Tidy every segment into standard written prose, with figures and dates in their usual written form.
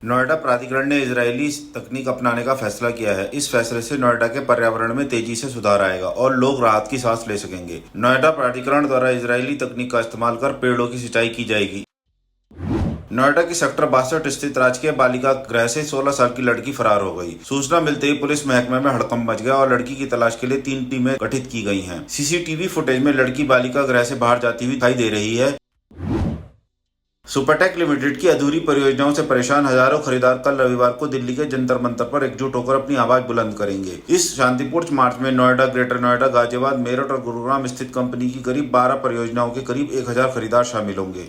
नोएडा प्राधिकरण ने इजरायली तकनीक अपनाने का फैसला किया है। इस फैसले से नोएडा के पर्यावरण में तेजी से सुधार आएगा और लोग राहत की सांस ले सकेंगे। नोएडा प्राधिकरण द्वारा इजरायली तकनीक का इस्तेमाल कर पेड़ों की सिंचाई की जाएगी। नोएडा की सेक्टर 62 स्थित राजकीय बालिका गृह से 16 साल की लड़की फरार हो गई। सूचना मिलते ही पुलिस महकमे में हड़कंप मच गया और लड़की की तलाश के लिए 3 टीमें गठित की गई हैं। सीसीटीवी फुटेज में लड़की बालिका गृह से बाहर जाती हुई दिखाई दे रही है। सुपरटेक लिमिटेड की अधूरी परियोजनाओं से परेशान हजारों खरीदार कल रविवार को दिल्ली के जंतर मंतर पर एकजुट होकर अपनी आवाज बुलंद करेंगे। इस शांतिपूर्ण मार्च में नोएडा, ग्रेटर नोएडा, गाजियाबाद, मेरठ और गुरुग्राम स्थित कंपनी की करीब 12 परियोजनाओं के करीब 1000 खरीदार शामिल होंगे।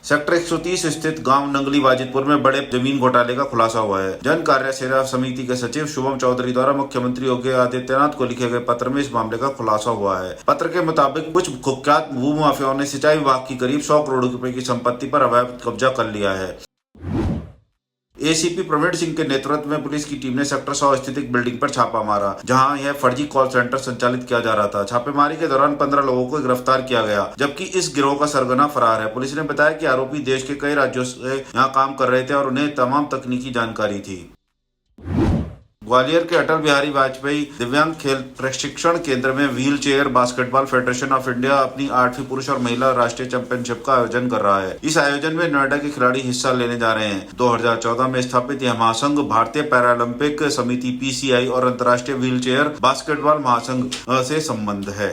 सेक्टर 130 स्थित गांव नंगली वाजिदपुर में बड़े जमीन घोटाले का खुलासा हुआ है। जन कार्य सेवा समिति के सचिव शुभम चौधरी द्वारा मुख्यमंत्री योगी आदित्यनाथ को लिखे गए पत्र में इस मामले का खुलासा हुआ है। पत्र के मुताबिक कुछ कुख्यात भूमाफियाओं ने सिंचाई विभाग की करीब 100 करोड़ रुपए की संपत्ति पर अवैध कब्जा कर लिया है। एसीपी प्रवीण सिंह के नेतृत्व में पुलिस की टीम ने सेक्टर 100 स्थित एक बिल्डिंग पर छापा मारा, जहां यह फर्जी कॉल सेंटर संचालित किया जा रहा था। छापेमारी के दौरान 15 लोगों को गिरफ्तार किया गया, जबकि इस गिरोह का सरगना फरार है। पुलिस ने बताया कि आरोपी देश के कई राज्यों से यहां काम कर रहे थे और उन्हें तमाम तकनीकी जानकारी थी। ग्वालियर के अटल बिहारी वाजपेयी दिव्यांग खेल प्रशिक्षण केंद्र में wheel chair basketball federation of India अपनी 8वीं पुरुष और महिला राष्ट्रीय चैंपियनशिप का आयोजन कर रहा है। इस आयोजन में नोएडा के खिलाड़ी हिस्सा लेने जा रहे हैं। 2014 में स्थापित यह महासंघ भारतीय पैरालंपिक समिति (पीसीआई) और अंतर्राष्ट्रीय व्हील चेयर बास्केटबॉल महासंघ से संबंध है।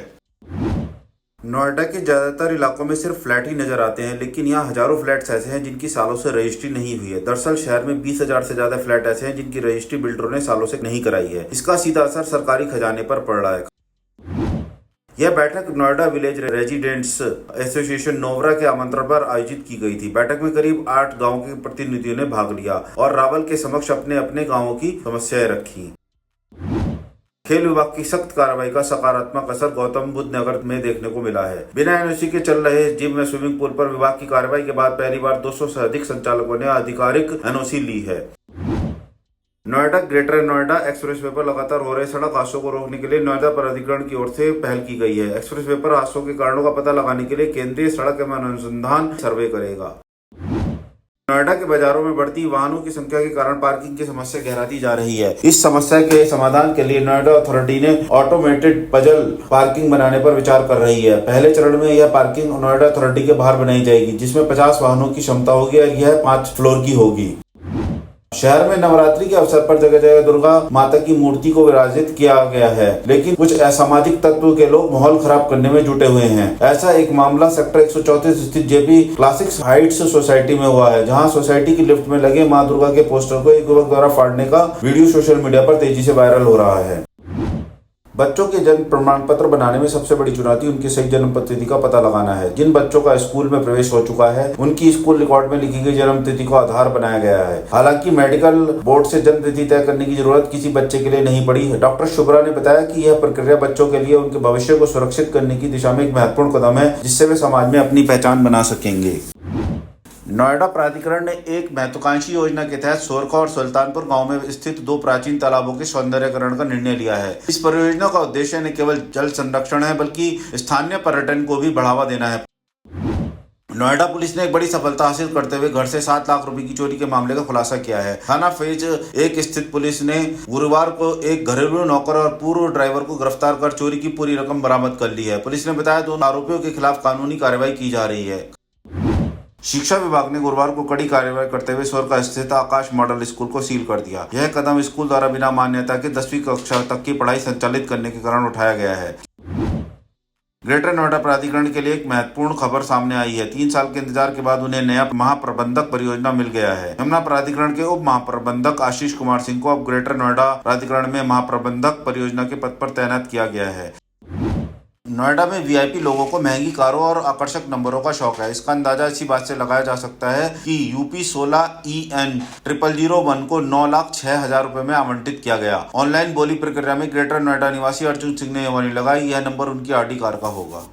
नोएडा के ज्यादातर इलाकों में सिर्फ फ्लैट ही नजर आते हैं, लेकिन यहाँ हजारों फ्लैट्स ऐसे हैं जिनकी सालों से रजिस्ट्री नहीं हुई है। दरअसल शहर में 20,000 से ज्यादा फ्लैट ऐसे हैं जिनकी रजिस्ट्री बिल्डरों ने सालों से नहीं कराई है। इसका सीधा असर सरकारी खजाने पर पड़ रहा है। यह बैठक नोएडा विलेज रेजिडेंट्स एसोसिएशन नोवरा के आमंत्रण पर आयोजित की गई थी। बैठक में करीब 8 गाँव के प्रतिनिधियों ने भाग लिया और रावल के समक्ष अपने अपने गाँवों की समस्याएं रखी। खेल विभाग की सख्त कार्रवाई का सकारात्मक असर गौतम बुद्ध नगर में देखने को मिला है। बिना एनओसी के चल रहे जिम में स्विमिंग पूल पर विभाग की कार्रवाई के बाद पहली बार 200 से अधिक संचालकों ने आधिकारिक एनओसी ली है। नोएडा ग्रेटर नोएडा एक्सप्रेसवे पर लगातार हो रहे सड़क हादसों को रोकने के लिए नोएडा प्राधिकरण की ओर से पहल की गई है। एक्सप्रेसवे पर हादसों के कारणों का पता लगाने के लिए केंद्रीय सड़क एवं अनुसंधान सर्वे करेगा। नोएडा के बाजारों में बढ़ती वाहनों की संख्या के कारण पार्किंग की समस्या गहराती जा रही है। इस समस्या के समाधान के लिए नोएडा अथॉरिटी ने ऑटोमेटेड पजल पार्किंग बनाने पर विचार कर रही है। पहले चरण में यह पार्किंग नोएडा अथॉरिटी के बाहर बनाई जाएगी, जिसमें 50 वाहनों की क्षमता होगी और यह 5 फ्लोर की होगी। शहर में नवरात्रि के अवसर पर जगह जगह दुर्गा माता की मूर्ति को विराजित किया गया है, लेकिन कुछ असामाजिक तत्व के लोग माहौल खराब करने में जुटे हुए हैं। ऐसा एक मामला सेक्टर 134 स्थित जेपी क्लासिक्स हाइट्स सोसाइटी में हुआ है, जहां सोसाइटी की लिफ्ट में लगे मां दुर्गा के पोस्टर को एक युवक द्वारा फाड़ने का वीडियो सोशल मीडिया पर तेजी से वायरल हो रहा है। बच्चों के जन्म प्रमाण पत्र बनाने में सबसे बड़ी चुनौती उनकी सही जन्म तिथि का पता लगाना है। जिन बच्चों का स्कूल में प्रवेश हो चुका है, उनकी स्कूल रिकॉर्ड में लिखी गई जन्म तिथि को आधार बनाया गया है। हालांकि मेडिकल बोर्ड से जन्म तिथि तय करने की जरूरत किसी बच्चे के लिए नहीं पड़ी है। डॉक्टर शुभ्रा ने बताया कि यह प्रक्रिया बच्चों के लिए उनके भविष्य को सुरक्षित करने की दिशा में एक महत्वपूर्ण कदम है, जिससे वे समाज में अपनी पहचान बना सकेंगे। नोएडा प्राधिकरण ने एक महत्वाकांक्षी योजना के तहत सोरखा और सुल्तानपुर गांव में स्थित 2 प्राचीन तालाबों के सौंदर्यीकरण का निर्णय लिया है। इस परियोजना का उद्देश्य न केवल जल संरक्षण है, बल्कि स्थानीय पर्यटन को भी बढ़ावा देना है। नोएडा पुलिस ने एक बड़ी सफलता हासिल करते हुए घर से 7 लाख रुपए की चोरी के मामले का खुलासा किया है। थाना फेज 1 स्थित पुलिस ने गुरुवार को एक घरेलू नौकर और पूर्व ड्राइवर को गिरफ्तार कर चोरी की पूरी रकम बरामद कर ली है। पुलिस ने बताया 2 आरोपियों के खिलाफ कानूनी कार्रवाई की जा रही है। शिक्षा विभाग ने गुरुवार को कड़ी कार्रवाई करते हुए सोरखा स्थित आकाश मॉडल स्कूल को सील कर दिया। यह कदम स्कूल द्वारा बिना मान्यता के 10वीं कक्षा तक की पढ़ाई संचालित करने के कारण उठाया गया है। ग्रेटर नोएडा प्राधिकरण के लिए एक महत्वपूर्ण खबर सामने आई है। 3 साल के इंतजार के बाद उन्हें नया महाप्रबंधक परियोजना मिल गया है। यमुना प्राधिकरण के उप महाप्रबंधक आशीष कुमार सिंह को अब ग्रेटर नोएडा प्राधिकरण में महाप्रबंधक परियोजना के पद पर तैनात किया गया है। नोएडा में वीआईपी लोगों को महंगी कारों और आकर्षक नंबरों का शौक है। इसका अंदाजा इसी बात से लगाया जा सकता है कि यूपी 16 EN 0001 को 9,06,000 रुपए में आवंटित किया गया। ऑनलाइन बोली प्रक्रिया में ग्रेटर नोएडा निवासी अर्जुन सिंह ने ये वार्निंग लगाई। यह नंबर उनकी आरडी कार का होगा।